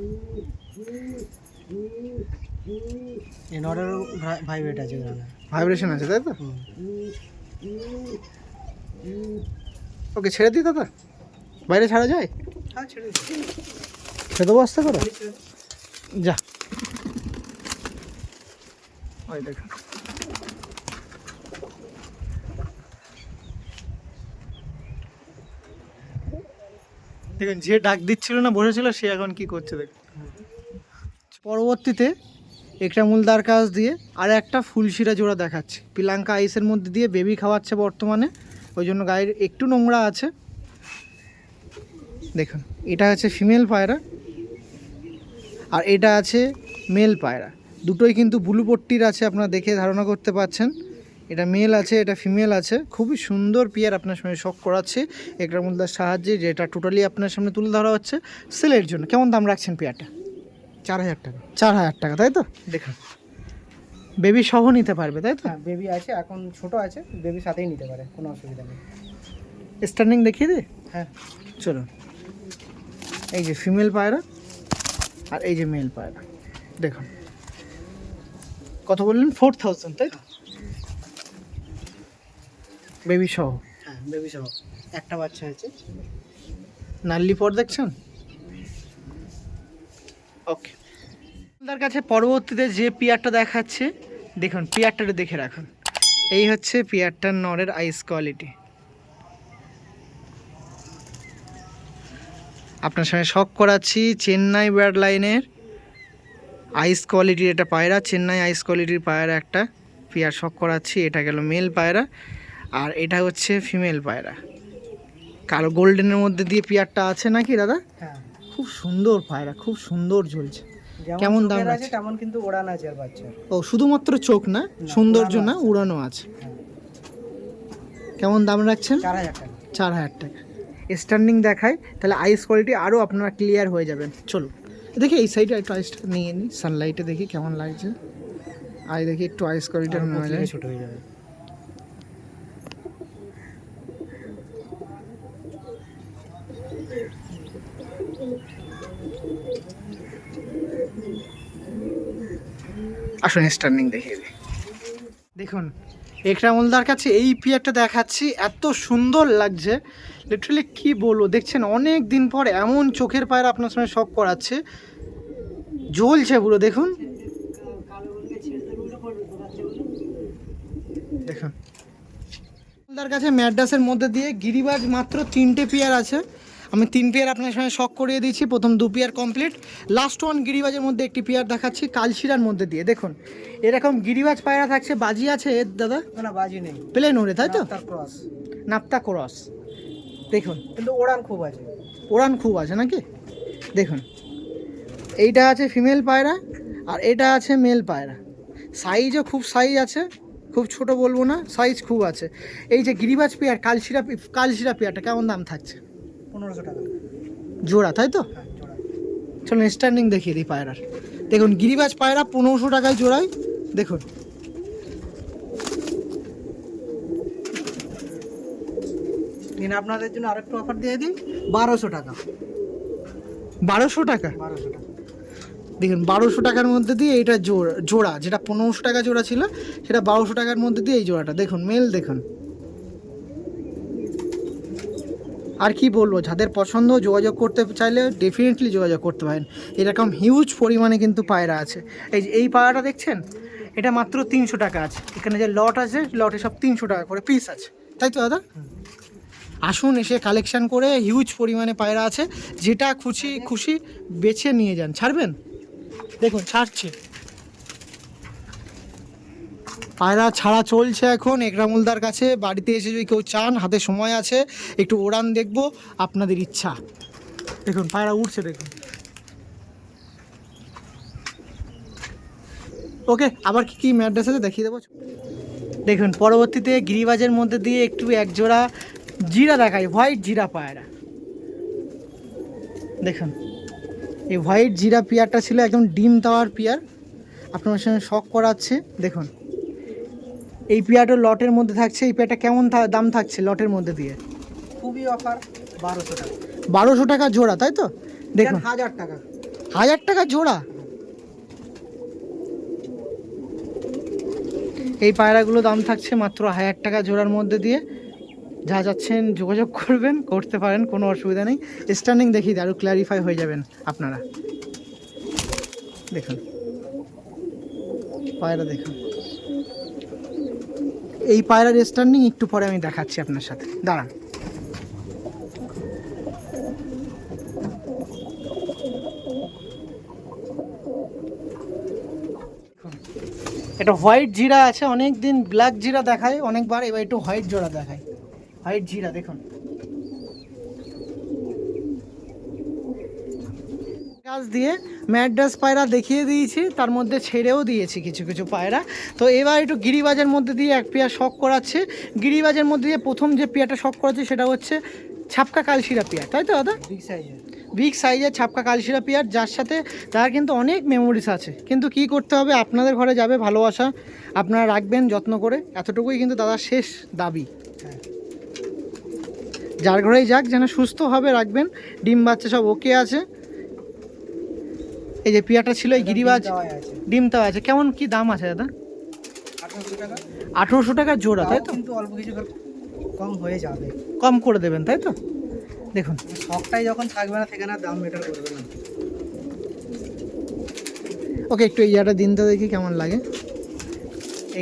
এই নরেরও ভাইব্রেট আছে, ভাইব্রেশন আছে তাই তো? ওকে ছেড়ে দিই দাদা, বাইরে ছাড়া যায়? হ্যাঁ ছেড়ে ছেড়ে দেবো আস্তে করে। যা, ওই দেখুন দেখুন যে ডাক দিচ্ছিল না, বসেছিল, সে এখন কি করছে দেখুন। পরবর্তীতে একরামুলদার কাছ দিয়ে আর একটা ফুলশিরা জোড়া দেখাচ্ছি। পিলাঙ্কা আইসের মধ্যে দিয়ে বেবি খাওয়াচ্ছে বর্তমানে, ওই জন্য গায়ের একটু নোংরা আছে। দেখুন এটা হচ্ছে ফিমেল পায়রা আর এটা আছে মেল পায়রা। দুটোই কিন্তু ব্লু পট্টির আছে, আপনারা দেখে ধারণা করতে পারছেন। এটা মেল আছে, এটা ফিমেল আছে। খুবই সুন্দর পেয়ার আপনার সঙ্গে শখ করাচ্ছে একরামুলদার সাহায্যে, যেটা টোটালি আপনার সামনে তুলে ধরা হচ্ছে সেলের জন্য। কেমন দাম রাখছেন পেয়ারটা? 4,000 টাকা। 4,000 টাকা তাই তো? দেখুন বেবি সহ নিতে পারবে তাই তো? হ্যাঁ বেবি আছে, এখন ছোট আছে, বেবি সাথেই নিতে পারে, কোনো অসুবিধা নেই। স্ট্যান্ডিং দেখিয়ে দে। হ্যাঁ চলুন, এই যে ফিমেল পায়রা আর এই যে মেল পায়রা। দেখুন কত বললেন? 4,000 তাই তো? বেবি সহ? হ্যাঁ বেবি সহ, একটা বাচ্চা আছে। নাল্লি পর দেখছেন? ওকে, তার কাছে পরবর্তীতে যে পেয়ারটা দেখাচ্ছে, দেখুন পেয়ারটা দেখে রাখুন। এই হচ্ছে পেয়ারটার নরের আইস কোয়ালিটি। আপনার সঙ্গে শখ করাচ্ছি চেন্নাই বার্ড লাইনের আইস কোয়ালিটির এটা পায়রা। চেন্নাই আইস কোয়ালিটির পায়রা একটা পেয়ার শখ করাচ্ছি। এটা গেল মেল পায়রা আর এটা হচ্ছে ফিমেল পায়রা। কালো গোল্ডেনের মধ্যে দিয়ে পেয়ারটা আছে নাকি দাদা? হ্যাঁ খুব সুন্দর পায়রা, খুব সুন্দর ঝুলছে। কেমন কেমন দাম আছে আছে? তেমন কিন্তু ওড়ান আছে আর বাচ্চা। ও শুধুমাত্র চোখ না, সৌন্দর্য না, উড়ানো আছে। কেমন দাম রাখছেন? 4,000 টাকা। 4,000 টাকা। স্ট্যান্ডিং দেখায়, তাহলে আইস কোয়ালিটি আরও আপনারা ক্লিয়ার হয়ে যাবেন। চলুন দেখি এই সাইডে একটু আইসটা নিয়ে নিই, সানলাইটে দেখি কেমন লাগছে। আই দেখি একটু আইস কোয়ালিটিটা নেওয়া যায়। ছোট হয়ে যাবে। আসুন স্ট্যান্ডিং দেখিয়ে দিই। দেখুন একরামুলদার কাছে এই পেয়ারটা দেখাচ্ছি, এত সুন্দর লাগছে লিটারালি কি বলবো। দেখছেন অনেক দিন পর এমন চোখের পায়রা আপনার সঙ্গে শখ করাচ্ছে, জ্বলছে পুরো। দেখুন দেখুন একরামুলদার কাছে ম্যাড্রাসের মধ্যে দিয়ে গিরিবাজ মাত্র 3টে পেয়ার আছে। আমি 3 পেয়ার আপনার সঙ্গে শখ করিয়ে দিয়েছি। প্রথম 2 পেয়ার কমপ্লিট, লাস্ট ওয়ান গিরিবাজের মধ্যে একটি পেয়ার দেখাচ্ছি কালশিরার মধ্যে দিয়ে। দেখুন এরকম গিরিবাজ পায়রা থাকছে, বাজি আছে এর দাদা? না বাজি নেই, প্লেন ওরে তাই তো? তার ক্রস, নাপ্তা ক্রস। দেখুন কিন্তু ওড়ান খুব আছে। ওড়ান খুব আছে নাকি? দেখুন এইটা আছে ফিমেল পায়রা আর এটা আছে মেল পায়রা। সাইজও খুব সাইজ আছে, খুব ছোট বলবো না, সাইজ খুব আছে। এই যে গিরিবাজ পেয়ার কালশিরা পেয়ারটা কেমন দাম থাকছে? 1500 টাকা জোড়া তাই তো? হ্যাঁ জোড়া। চলুন স্ট্যান্ডিং দেখিয়ে দিই পায়রার। দেখুন গিরিবাজ পায়রা 1500 টাকায় জোড়ায়। দেখুন দিন আপনাদের জন্য আরেকটু অফার দিয়ে দিই, 1200 টাকা। 1200 টাকা? 1200 টাকা। দেখুন 1200 টাকার মধ্যে দিয়ে এইটা জোড়া, যেটা 1500 টাকা জোড়া ছিল সেটা 1200 টাকার মধ্যে দিয়ে এই জোড়াটা। দেখুন মেল দেখুন আর কি বলবো, যাদের পছন্দ যোগাযোগ করতে চাইলে ডেফিনেটলি যোগাযোগ করতে পারেন। এরকম হিউজ পরিমাণে কিন্তু পায়রা আছে। এই যে এই পায়রাটা দেখছেন, এটা মাত্র 300 টাকা আছে। এখানে যে লট আছে, লটে সব 300 টাকা করে পিস আছে, তাই তো দাদা? আসুন, এসে কালেকশন করে, হিউজ পরিমাণে পায়রা আছে, যেটা খুশি খুশি বেছে নিয়ে যান। ছাড়বেন? দেখুন ছাড়ছে, পায়রা ছাড়া চলছে এখন একরামুলদার কাছে। বাড়িতে এসে যদি কেউ চান, হাতে সময় আছে, একটু ওড়ান দেখবো, আপনাদের ইচ্ছা। দেখুন পায়রা উঠছে, দেখুন। ওকে, আবার কি কি ম্যাড্রেস আছে দেখিয়ে দেবো। দেখুন পরবর্তীতে গিরিবাজের মধ্যে দিয়ে একটু একজোড়া জিরা দেখাই, হোয়াইট জিরা পায়রা। দেখুন এই হোয়াইট জিরা পেয়ারটা ছিল একদম ডিম দেওয়ার পেয়ার, আপনার সঙ্গে শখ করাচ্ছে। দেখুন এই পেয়ারটা লটের মধ্যে থাকছে। এই পেয়ারটা কেমন দাম থাকছে লটের মধ্যে দিয়ে? খুবই অফার, 1200 টাকা। 1200 টাকা জোড়া, তাই তো? দেখুন 1000 টাকা। 1000 টাকা জোড়া। এই পায়রাগুলো দাম থাকছে মাত্র 1000 টাকা জোড়ার মধ্যে দিয়ে। যা যাচ্ছেন যোগাযোগ করবেন, করতে পারেন, কোনো অসুবিধা নেই। স্ট্যান্ডিং দেখিয়ে দিই, আরও ক্ল্যারিফাই হয়ে যাবেন আপনারা। দেখুন পায়রা, দেখুন এই পায়রার স্ট্যান্ডিং একটু পরে আমি দেখাচ্ছি আপনার সাথে, দাঁড়ান। এটা হোয়াইট জিরা আছে, অনেক দিন ব্ল্যাক জিরা দেখায় অনেকবার, এবার একটু হোয়াইট জোড়া দেখায়। হোয়াইট জিরা দেখুন, গাছ দিয়ে ম্যাড্রাস পায়রা দেখিয়ে দিয়েছি, তার মধ্যে ছেড়েও দিয়েছি কিছু কিছু পায়রা। তো এবার একটু গিরিবাজের মধ্যে দিয়ে এক পেয়ার শখ করাচ্ছে। গিরিবাজের মধ্যে দিয়ে প্রথম যে পেয়ারটা শখ করাচ্ছে সেটা হচ্ছে ছাপকা কালশিরা পেয়ার, তাই তো দাদা? বিগ সাইজের ছাপকা কালশিরা পেয়ার, যার সাথে তার কিন্তু অনেক মেমোরিজ আছে। কিন্তু কি করতে হবে, আপনাদের ঘরে যাবে ভালোবাসা, আপনারা রাখবেন যত্ন করে, এতটুকুই কিন্তু দাদার শেষ দাবি। যার ঘরেই যাক যেন সুস্থভাবে রাখবেন, ডিম বাচ্চা সব ওকে আছে। এই যে পেয়ারটা ছিল এই গিরিবাজ, ডিমটাও আছে। কেমন কি দাম আছে দাদা? 1800 টাকা জোড়া, তাই তো? কিন্তু অল্প কিছু কম হয়ে যাবে, কম করে দেবেন, তাই তো? দেখুন শখটাই যখন থাকবে না, সেখানে দাম মেটার করবে না। ওকে, একটু ইয়াটা দিন তো দেখি কেমন লাগে।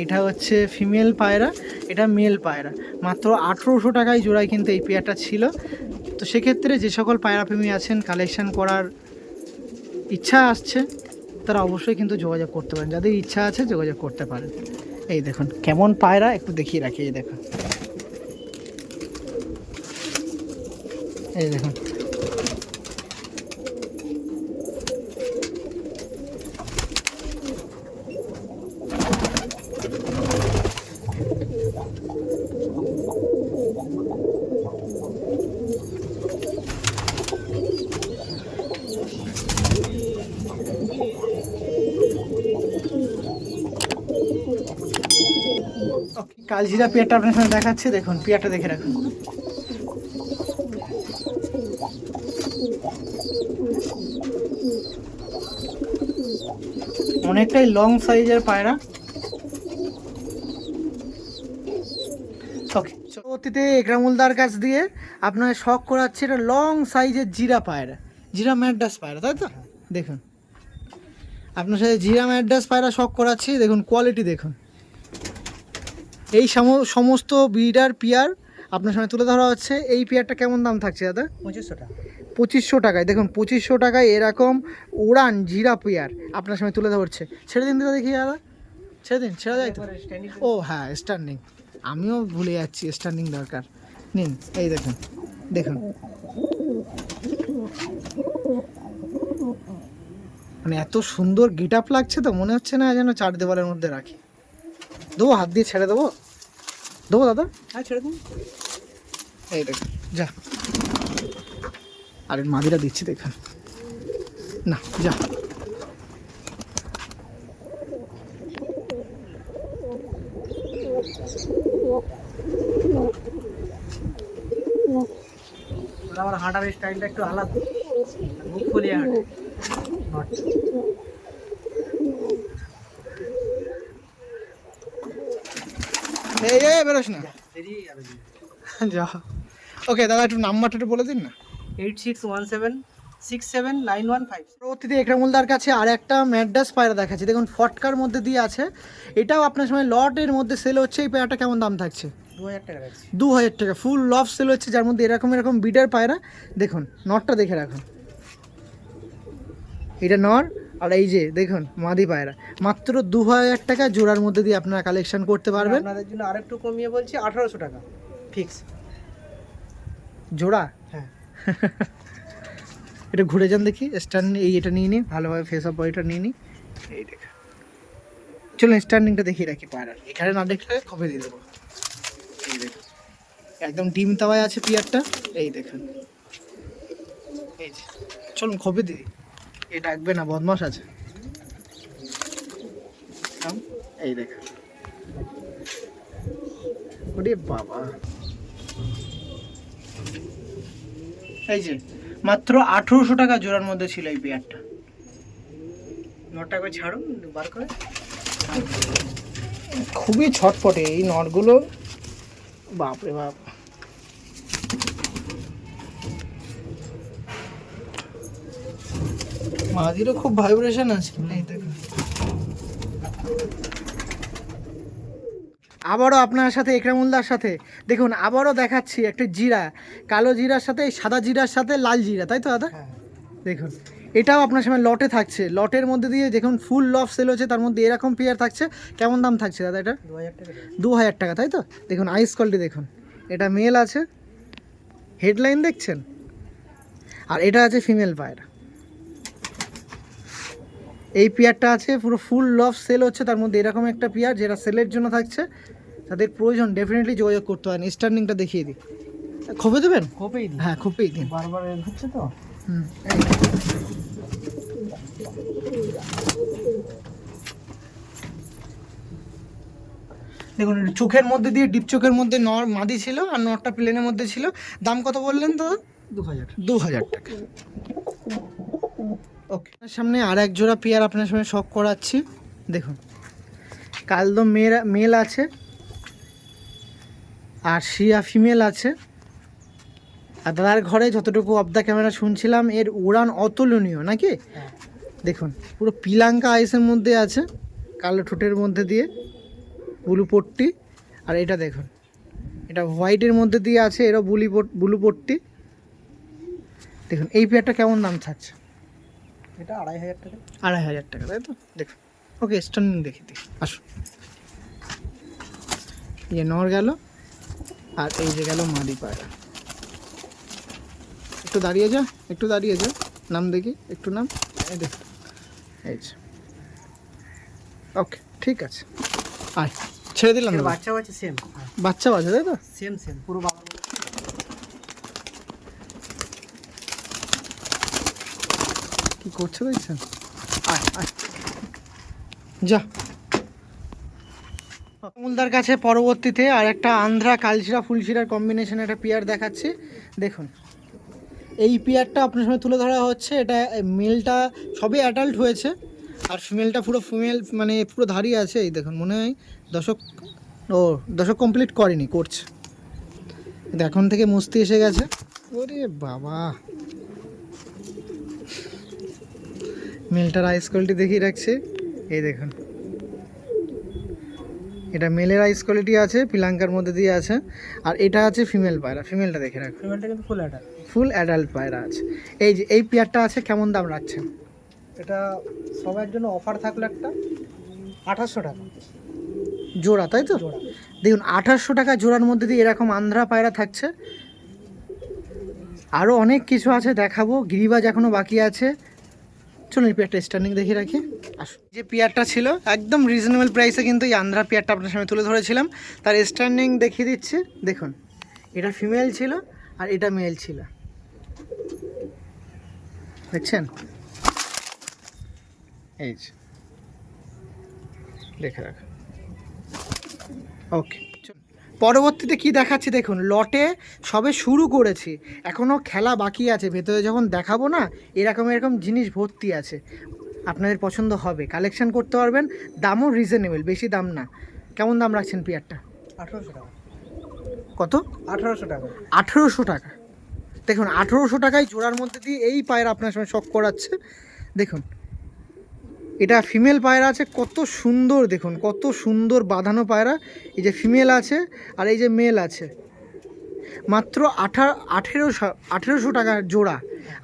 এইটা হচ্ছে ফিমেল পায়রা, এটা মেল পায়রা। মাত্র 1800 টাকায় জোড়ায় কিন্তু এই পেয়ারটা ছিল। তো সেক্ষেত্রে যে সকল পায়রা প্রেমী আছেন, কালেকশন করার ইচ্ছা আসছে, তারা অবশ্যই কিন্তু যোগাযোগ করতে পারেন। যাদের ইচ্ছা আছে যোগাযোগ করতে পারেন। এই দেখুন কেমন পায়রা, একটু দেখিয়ে রাখি। এই দেখুন, এই দেখুন কালজিরা পেয়ারটা আপনার সামনে দেখাচ্ছে। দেখুন পেয়ারটা দেখে রাখুন। অনেকটাই লং সাইজের পায়রা। ওকে, পরবর্তীতে একরামুলদার কাছ দিয়ে আপনার শখ করাচ্ছে এটা লং সাইজের জিরা পায়রা, জিরা ম্যাড্রাস পায়রা, তাই তো? দেখুন আপনার সাথে জিরা ম্যাড্রাস পায়রা শখ করাচ্ছি। দেখুন কোয়ালিটি দেখুন। এই সমস্ত ব্রিডার পেয়ার আপনার সামনে তুলে ধরা হচ্ছে। এই পেয়ারটা কেমন দাম থাকছে দাদা? 2500 টাকা। 2500 টাকায়। দেখুন 2500 টাকায় এরকম উড়ান জিরা পেয়ার আপনার সামনে তুলে ধরছে। ছেড়ে দিন দাদা, দেখি দাদা, ছেড়ে দিন, ছেড়ে যায় তো? ও হ্যাঁ, স্ট্যান্ডিং, আমিও ভুলে যাচ্ছি, স্ট্যান্ডিং দরকার। নিন, এই দেখুন, দেখুন মানে এত সুন্দর গেট আপ লাগছে, তো মনে হচ্ছে না যেন চার দেওয়ালের মধ্যে রাখি। দেবো, হাত দিয়ে ছেড়ে দেবো, দেবো দাদা? হ্যাঁ ছেড়ে দিন। এই দেখুন, যা, আরে মাদিরা দিচ্ছি, দেখুন না, যা। আমার হাঁটার স্টাইলটা একটু আলাদা, মুখ ফুলিয়ে হাঁটে। এই বেরোস না, দেরি আর যা। ওকে দাদা, একটু নাম্বারটা একটু বলে দিন না। 8617679155। পরবর্তীতে একরামুলদার কাছে আর একটা ম্যাড্রাস পায়রা দেখাচ্ছি, দেখুন ফটকার মধ্যে দিয়ে আছে। এটাও আপনার সময় লটের মধ্যে সেল হচ্ছে। এই পায়রাটা কেমন দাম থাকছে? 2000 টাকা রাখছি। 2000 টাকা ফুল লফ সেল হচ্ছে, যার মধ্যে এরকম এরকম বিডার পায়রা। দেখুন নটটা দেখে রাখুন, এটা নর, আর এই যে দেখুন মাদি পায়রা। মাত্র 2000 টাকা জোড়ার মধ্যে দিয়ে আপনারা কালেকশন করতে পারবেন। আপনাদের জন্য আরেকটু কমিয়ে বলছি 1800 টাকা ফিক্স জোড়া। হ্যাঁ। এটা ঘুরে যান দেখি, স্ট্যান্ড এই এটা নিয়ে নিই ভালোভাবে, ফেস অফ বডিটা নিয়ে নিই। এই দেখুন, চলুন স্ট্যান্ডিংটা দেখিয়ে রাখি পায়রার, এখানে না দেখলে কবে দিয়ে দেবো। এই দেখুন একদম ডিম তাওয়ায় আছে পিয়ারটা। এই দেখুন, এই যে চলুন খোপে দিই, এ ডাকবে না, বদমাস আছে। এই দেখুন, ওরে বাবা, এই যে মাত্র 1800 টাকা জোড়ার মধ্যে ছিল এই পেয়ারটা। নটটা করে ছাড়ুন বার করে। খুবই ছটপটে এই নটগুলো, বাপরে বাপ। মাদিরও খুব ভাইব্রেশন আছে। এই দেখুন, আবারও আপনার সাথে একরামুলদার সাথে দেখুন আবারও দেখাচ্ছি একটা জিরা, কালো জিরার সাথে এই সাদা জিরার সাথে লাল জিরা, তাই তো দাদা? হ্যাঁ। দেখুন এটাও আপনার সময় লটে থাকছে, লটের মধ্যে দিয়ে দেখুন ফুল লফ সেল হচ্ছে, তার মধ্যে এরকম পেয়ার থাকছে। কেমন দাম থাকছে দাদা এটা? 2000 টাকা। 2000 টাকা, তাই তো? দেখুন আইস কোয়ালিটি দেখুন, এটা মেল আছে, হেডলাইন দেখছেন, আর এটা আছে ফিমেল পায়রা। এই পেয়ারটা আছে পুরো ফুল লফ সেল হচ্ছে, তার মধ্যে এরকম একটা পেয়ার যেটা সেলের জন্য থাকছে। তাদের প্রয়োজন ডেফিনেটলি যোগাযোগ করতে পারেন। স্ট্যান্ডিংটা দেখিয়ে দিই, খোপে দেবেন? কোপেই দিই। হ্যাঁ খোপেই দিন। বারবার এর হচ্ছে তো। হুম, দেখুন চোখের মধ্যে দিয়ে ডিপ চোখের মধ্যে নর মাদি ছিল, আর নরটা প্লেনের মধ্যে ছিল। দাম কত বললেন তো? 2000। 2000 টাকা। ওকে, সামনে আর এক জোড়া পেয়ার আপনার সামনে শখ করাচ্ছি। দেখুন কালদো মেল আছে, আর শিয়া ফিমেল আছে। আর দাদার ঘরে যতটুকু অফ দ্য ক্যামেরা শুনছিলাম, এর উড়ান অতুলনীয় নাকি? হ্যাঁ। দেখুন পুরো পিলাঙ্কা আইসের মধ্যে আছে, কালো ঠোঁটের মধ্যে দিয়ে ব্লু পট্টি। আর এটা দেখুন, এটা হোয়াইটের মধ্যে দিয়ে আছে, এরও ব্লু পট্টি। দেখুন এই পেয়ারটা কেমন দাম থাকছে? এটা 2500 টাকা। 2500 টাকা, তাই তো? দেখুন ওকে, স্ট্যান্ডিং দেখে দিই, আসুন। এই নর গেল, আর এই যে গেল মাদি পায়রা। একটু দাঁড়িয়ে যা, একটু দাঁড়িয়ে যা, নাম দেখি, একটু নাম। এই দেখুন, এই যে ওকে, ঠিক আছে, আয় ছেড়ে দিলাম। এর দাদা। বাচ্চাও আছে সেম। বাচ্চা আছে, তাই তো? সেম পুরো বাবা। কি করছে দেখছেন? আয় আয়, যা। আমুলদার কাছে পরবর্তীতে আর একটা আন্ধ্রা কালশিরা ফুলশিরার কম্বিনেশন একটা পেয়ার দেখাচ্ছি। দেখুন এই পেয়ারটা আপনার সামনে তুলে ধরা হচ্ছে। এটা মেলটা সবই অ্যাডাল্ট হয়েছে, আর ফিমেলটা পুরো ফিমেল, মানে পুরো দাঁড়িয়ে আছে। এই দেখুন, মনে হয় দশক কমপ্লিট করেনি, করছে। কিন্তু এখন থেকে মস্তি এসে গেছে। ওরে বাবা, মেলটার আইস কোয়ালিটি দেখিয়ে রাখছে। এই দেখুন, এটা মেলের আইস কোয়ালিটি আছে, পিলাঙ্কার মধ্যে দিয়ে আছে। আর এটা আছে ফিমেল পায়রা, ফিমেলটা দেখে রাখুন, ফিমেলটা কিন্তু ফুল অ্যাডাল্ট। ফুল অ্যাডাল্ট পায়রা আছে। এই যে এই পেয়ারটা আছে, কেমন দাম রাখছেন? এটা সবার জন্য অফার থাকলো একটা 2800 টাকা জোড়া, তাই তো? জোড়া। দেখুন 2800 টাকা জোড়ার মধ্যে দিয়ে এরকম আন্ধ্রা পায়রা থাকছে। আরও অনেক কিছু আছে দেখাবো, গিরিবাজ এখনও বাকি আছে। চলুন এই পেয়ারটা স্ট্যান্ডিং দেখিয়ে রাখি, আসুন। যে পেয়ারটা ছিল একদম রিজনেবল প্রাইসে কিন্তু এই আন্ধ্রা পেয়ারটা আপনার সামনে তুলে ধরেছিলাম, তার স্ট্যান্ডিং দেখিয়ে দিচ্ছি। দেখুন এটা ফিমেল ছিল, আর এটা মেল ছিল, দেখছেন? এই যে দেখে রাখ। ওকে, পরবর্তীতে কি দেখাচ্ছি দেখুন, লটে সবে শুরু করেছি, এখনও খেলা বাকি আছে। ভেতরে যখন দেখাবো না, এরকম জিনিস ভর্তি আছে, আপনাদের পছন্দ হবে, কালেকশন করতে পারবেন। দামও রিজনেবল, বেশি দাম না। কেমন দাম রাখছেন পেয়ারটা? 1800 টাকা। কত? 1800 টাকা। 1800 টাকা। দেখুন 1800 টাকায় জোড়ার মধ্যে দিয়ে এই পায়রা আপনার সঙ্গে শখ করাচ্ছে। দেখুন এটা ফিমেল পায়রা আছে, কত সুন্দর, দেখুন কত সুন্দর বাঁধানো পায়রা। এই যে ফিমেল আছে আর এই যে মেল আছে, মাত্র 1800 টাকা জোড়া।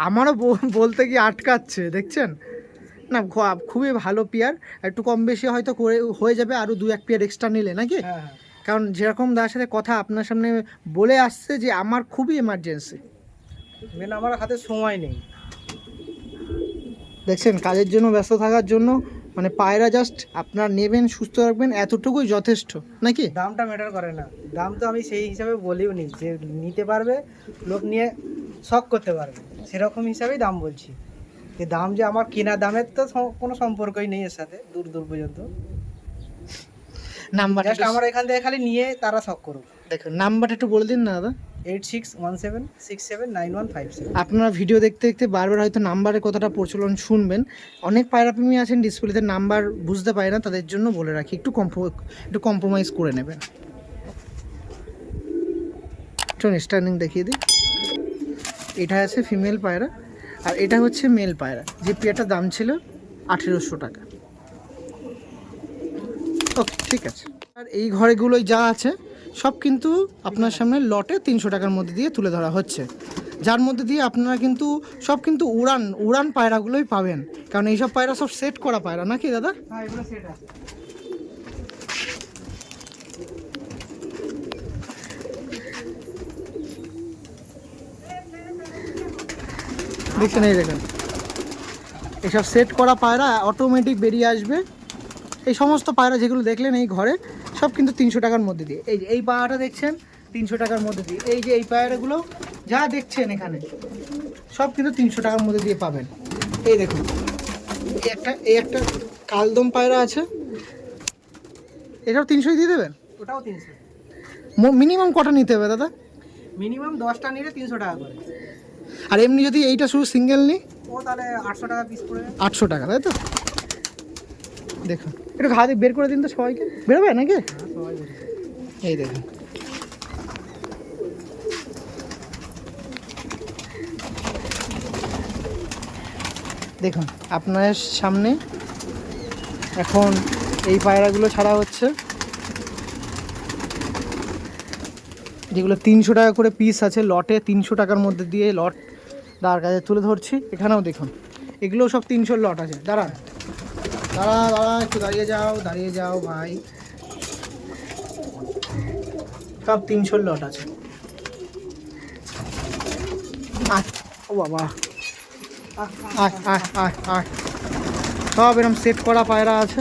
আমারও বলতে গিয়ে আটকাচ্ছে, দেখছেন না? খুবই ভালো পেয়ার, একটু কম বেশি হয়তো করে হয়ে যাবে আরও 2-1 পেয়ার এক্সট্রা নিলে নাকি? হ্যাঁ। কারণ যেরকম দাদার সাথে কথা আপনার সামনে বলে আসছে যে আমার খুবই এমার্জেন্সি, মেন আমার হাতে সময় নেই। দেখছেন কাজের জন্য ব্যস্ত থাকার জন্য মানে পায়রা জাস্ট আপনার নেবেন, সুস্থ রাখবেন, এতটুকুই যথেষ্ট নাকি? দামটা ম্যাটার করে না, দাম তো আমি সেই হিসাবে বলিও নি, যে নিতে পারবে লোক নিয়ে শখ করতে পারবে সেরকম হিসাবেই দাম বলছি। যে দাম যে আমার কেনা দামের তো কোনো সম্পর্কই নেই এর সাথে, দূর দূর পর্যন্ত। নাম্বার জাস্ট আমার এখান থেকে খালি নিয়ে তারা শখ করুক। দেখুন নাম্বারটা একটু বলে দিন না দাদা। 8617679157। আপনারা ভিডিও দেখতে দেখতে বারবার হয়তো নাম্বারের কথাটা প্রচলন শুনবেন, অনেক পায়রা প্রেমী আছেন ডিসপ্লেতে নাম্বার বুঝতে পারে না, তাদের জন্য বলে রাখি একটু কম্প্রোমাইজ করে নেবেন। চলুন স্ট্যান্ডিং দেখিয়ে দিই। এটা আছে ফিমেল পায়রা আর এটা হচ্ছে মেল পায়রা, যে পেয়ারটার দাম ছিল 1800 টাকা। ওকে ঠিক আছে। আর এই ঘরেগুলোই যা আছে সব কিন্তু আপনার সামনে লটে 300 টাকার মধ্যে দিয়ে তুলে ধরা হচ্ছে, যার মধ্যে দিয়ে আপনারা কিন্তু সব কিন্তু উড়ান পায়রাগুলোই পাবেন, কারণ এইসব পায়রা সব সেট করা পায়রা নাকি দাদা? হ্যাঁ, এগুলো সেট আছে। দেখছেন, এই দেখেন এসব সেট করা পায়রা অটোমেটিক বেরিয়ে আসবে। এই সমস্ত পায়রা যেগুলো দেখলেন এই ঘরে সব কিন্তু 300 টাকার মধ্যে দিয়ে, এই পায়রাটা দেখছেন 300 টাকার মধ্যে দিয়ে, এই যে এই পায়রাগুলো যা দেখছেন এখানে সব কিন্তু 300 টাকার মধ্যে দিয়ে পাবেন। এই দেখুন এই একটা কালদম পায়রা আছে, এটাও 300 দিয়ে দেবেন? ওটাও 300। মিনিমাম কটা নিতে হবে দাদা? মিনিমাম 10টা নিলে 300 টাকা করে। আর এমনি যদি এইটা শুধু সিঙ্গেল নিই ও তাহলে 800 টাকা পিস পড়বে। 800 টাকা, তাই তো? দেখুন একটু ঘা দিয়ে বের করে দিন তো সবাইকে, বেরোবে নাকি? হ্যাঁ, সবাই বলছে। এই দেখুন দেখুন আপনার সামনে এখন এই পায়রাগুলো ছাড়া হচ্ছে, যেগুলো 300 টাকা করে পিস আছে লটে, 300 টাকার মধ্যে দিয়ে লট দাঁড়ার কাছে তুলে ধরছি। এখানেও দেখুন এগুলো সব 300 লট আছে। দাঁড়া একটু দাঁড়িয়ে যাও ভাই, সব 300 লট আছে। ও বাবা, আয় সব এরকম সেট করা পায়রা আছে।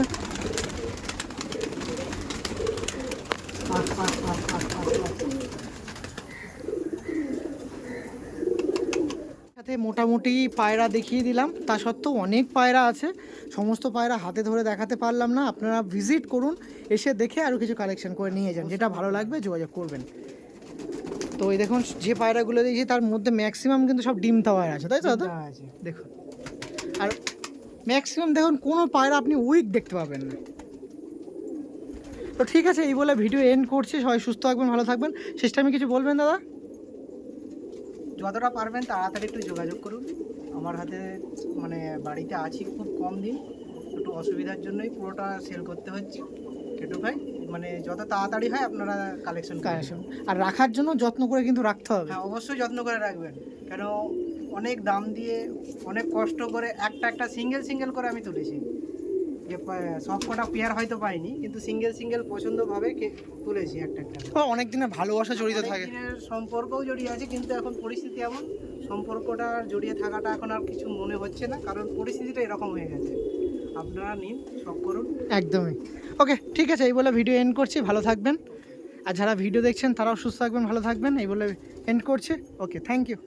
সাথে মোটামুটি পায়রা দেখিয়ে দিলাম, তা সত্ত্বেও অনেক পায়রা আছে, সমস্ত পায়রা হাতে ধরে দেখাতে পারলাম না। আপনারা ভিজিট করুন, এসে দেখে আরও কিছু কালেকশন করে নিয়ে যান, যেটা ভালো লাগবে যোগাযোগ করবেন। তো এই দেখুন যে পায়রাগুলো দিয়েছি তার মধ্যে ম্যাক্সিমাম কিন্তু সব ডিম পায়রা আছে, তাই তো দাদা? দেখুন আর ম্যাক্সিমাম দেখুন কোনো পায়রা আপনি উইক দেখতে পাবেন না। তো ঠিক আছে, এই বলে ভিডিও এন্ড করছি। সবাই সুস্থ থাকবেন, ভালো থাকবেন। শেষ টাইমে কিছু বলবেন দাদা? যতটা পারবেন তাড়াতাড়ি একটু যোগাযোগ করুন। আমার হাতে মানে বাড়িতে আছি খুব কম দিন, একটু অসুবিধার জন্যই পুরোটা সেল করতে হচ্ছে। কেটু ভাই মানে যত তাড়াতাড়ি হয় আপনারা কালেকশন আর রাখার জন্য যত্ন করে কিন্তু রাখতে হবে। হ্যাঁ, অবশ্যই যত্ন করে রাখবেন, কেন অনেক দাম দিয়ে অনেক কষ্ট করে একটা সিঙ্গেল করে আমি তুলেছি। যে সব কটা পেয়ার হয়তো পাইনি, কিন্তু সিঙ্গেল পছন্দভাবে তুলেছি একটা। অনেক দিনের ভালোবাসা জড়িত থাকে, সম্পর্কও জড়িয়ে আছে, কিন্তু এখন পরিস্থিতি এমন, সম্পর্কটা জড়িয়ে থাকাটা এখন আর কিছু মনে হচ্ছে না, কারণ পরিস্থিতিটা এরকম হয়ে গেছে। আপনারা নিন, শখ করুন। একদমই। ওকে ঠিক আছে, এই বলে ভিডিও এন্ড করছি। ভালো থাকবেন, আর যারা ভিডিও দেখছেন তারাও সুস্থ থাকবেন, ভালো থাকবেন, এই বলে এন্ড করছি। ওকে, থ্যাংক ইউ।